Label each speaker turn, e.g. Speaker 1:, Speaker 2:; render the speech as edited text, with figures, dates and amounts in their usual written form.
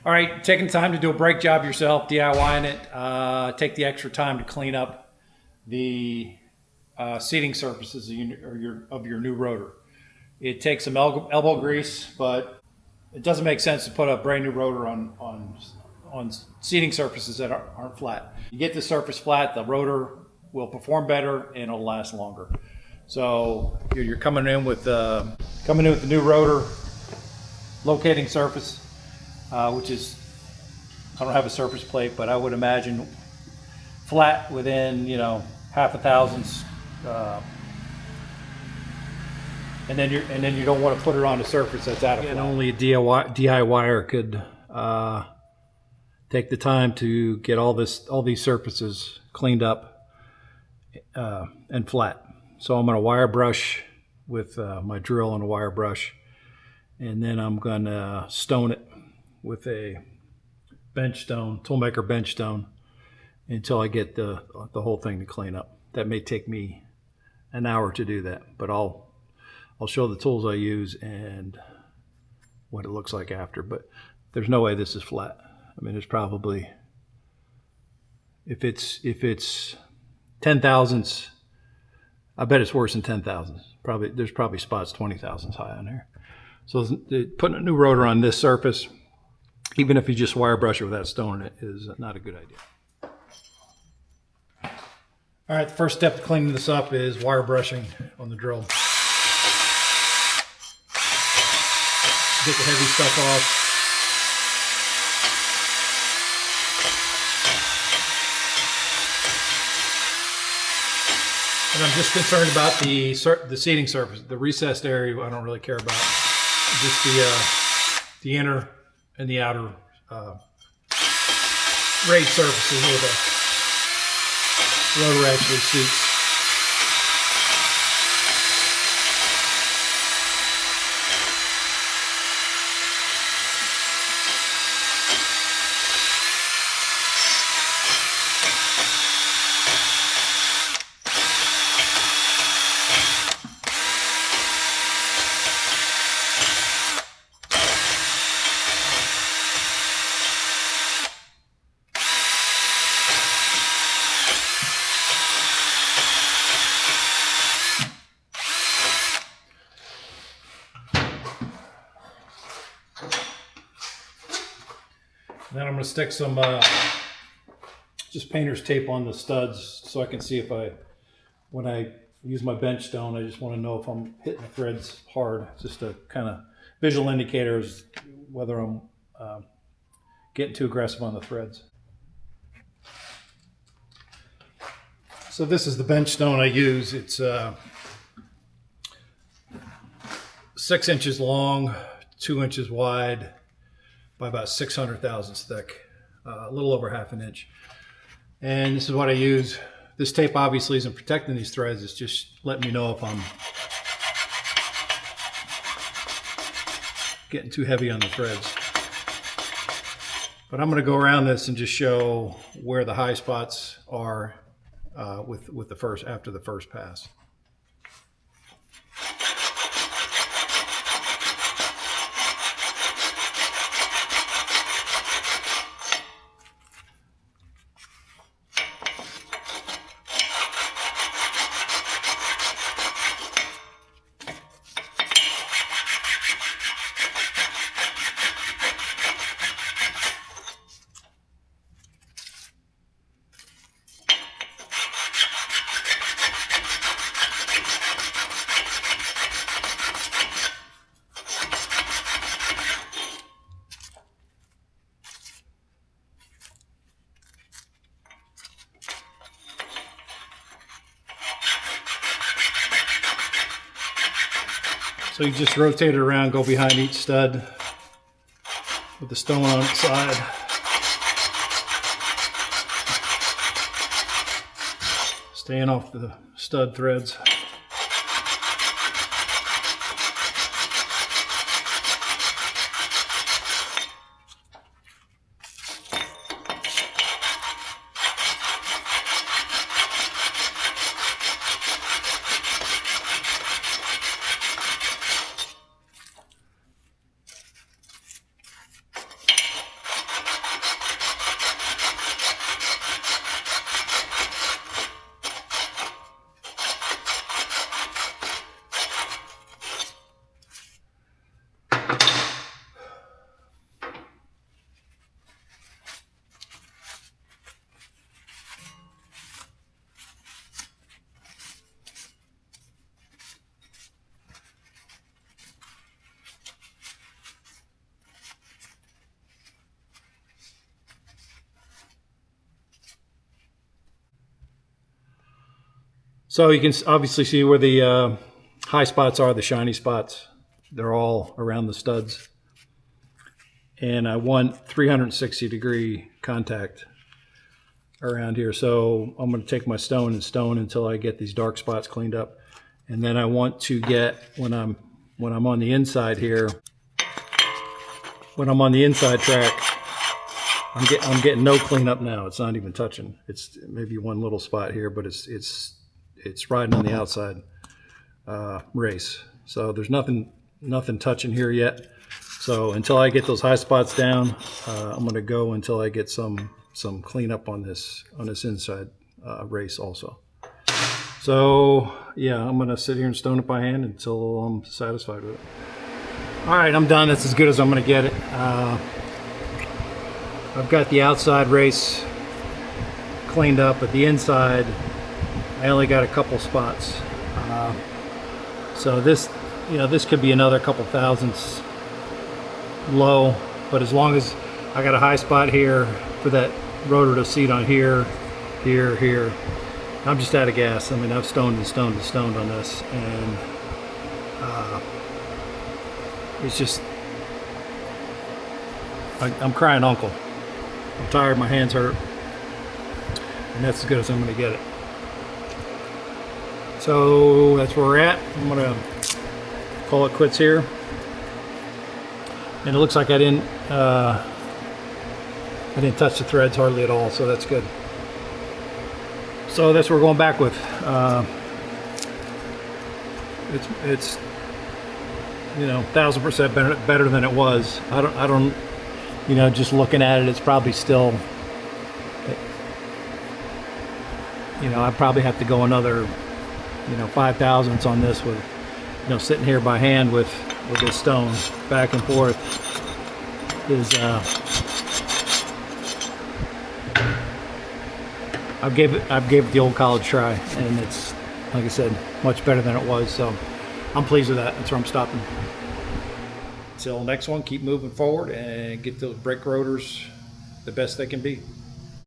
Speaker 1: All right, taking the time to do a brake job yourself, DIYing it. Take the extra time to clean up the seating surfaces of your new rotor. It takes some elbow grease, but it doesn't make sense to put a brand new rotor on seating surfaces that aren't flat. You get the surface flat, the rotor will perform better and it'll last longer. So you're coming in with the new rotor locating surface, which is, I don't have a surface plate, but I would imagine flat within, half a thousandths. And then you don't want to put it on a surface that's out of flat. And only a DIYer could take the time to get all these surfaces cleaned up and flat. So I'm going to wire brush with my drill and a wire brush, and then I'm going to stone it with a bench stone, toolmaker bench stone, until I get the whole thing to clean up. That may take me an hour to do that, but I'll show the tools I use and what it looks like after. But there's no way this is flat. I mean, there's probably, if it's 10 thousandths, I bet it's worse than 10 thousandths. There's probably spots 20 thousandths high on there. So putting a new rotor on this surface, even if you just wire brush it without stoning it, is not a good idea. All right, the first step to cleaning this up is wire brushing on the drill. Get the heavy stuff off. And I'm just concerned about the seating surface. The recessed area I don't really care about. Just the inner and the outer raised surfaces where the rotor actually seats. Then I'm going to stick some just painter's tape on the studs so I can see when I use my bench stone, I just want to know if I'm hitting the threads hard. Just a kind of visual indicators whether I'm getting too aggressive on the threads. So this is the bench stone I use. It's 6 inches long, 2 inches wide, by about 600 thousandths thick, a little over half an inch. And this is what I use. This tape obviously isn't protecting these threads, it's just letting me know if I'm getting too heavy on the threads. But I'm going to go around this and just show where the high spots are with after the first pass. So you just rotate it around, go behind each stud with the stone on its side. Staying off the stud threads. So you can obviously see where the high spots are, the shiny spots. They're all around the studs. And I want 360-degree contact around here. So I'm going to take my stone and stone until I get these dark spots cleaned up. And then I want to get, when I'm on the inside here, when I'm on the inside track, I'm getting no cleanup now. It's not even touching. It's maybe one little spot here, but it's riding on the outside race. So there's nothing touching here yet. So until I get those high spots down, I'm going to go until I get some cleanup on this inside race also. So yeah, I'm going to sit here and stone it by hand until I'm satisfied with it. All right, I'm done. That's as good as I'm going to get it. I've got the outside race cleaned up, but the inside, I only got a couple spots. So this could be another couple thousandths low, but as long as I got a high spot here for that rotor to seat on here, here, I'm just out of gas. I mean, I've stoned and stoned and stoned on this, and it's just, I'm crying uncle. I'm tired, my hands hurt, and that's as good as I'm going to get it. So that's where we're at. I'm going to call it quits here. And it looks like I didn't touch the threads hardly at all, so that's good. So that's what we're going back with. It's 1000% better than it was. I don't just looking at it, it's probably still, I probably have to go another 5 thousandths on this with sitting here by hand with this stone back and forth is I've gave it the old college try, and it's, like I said, much better than it was. So I'm pleased with that. That's where I'm stopping. Till next one, keep moving forward and get those brake rotors the best they can be.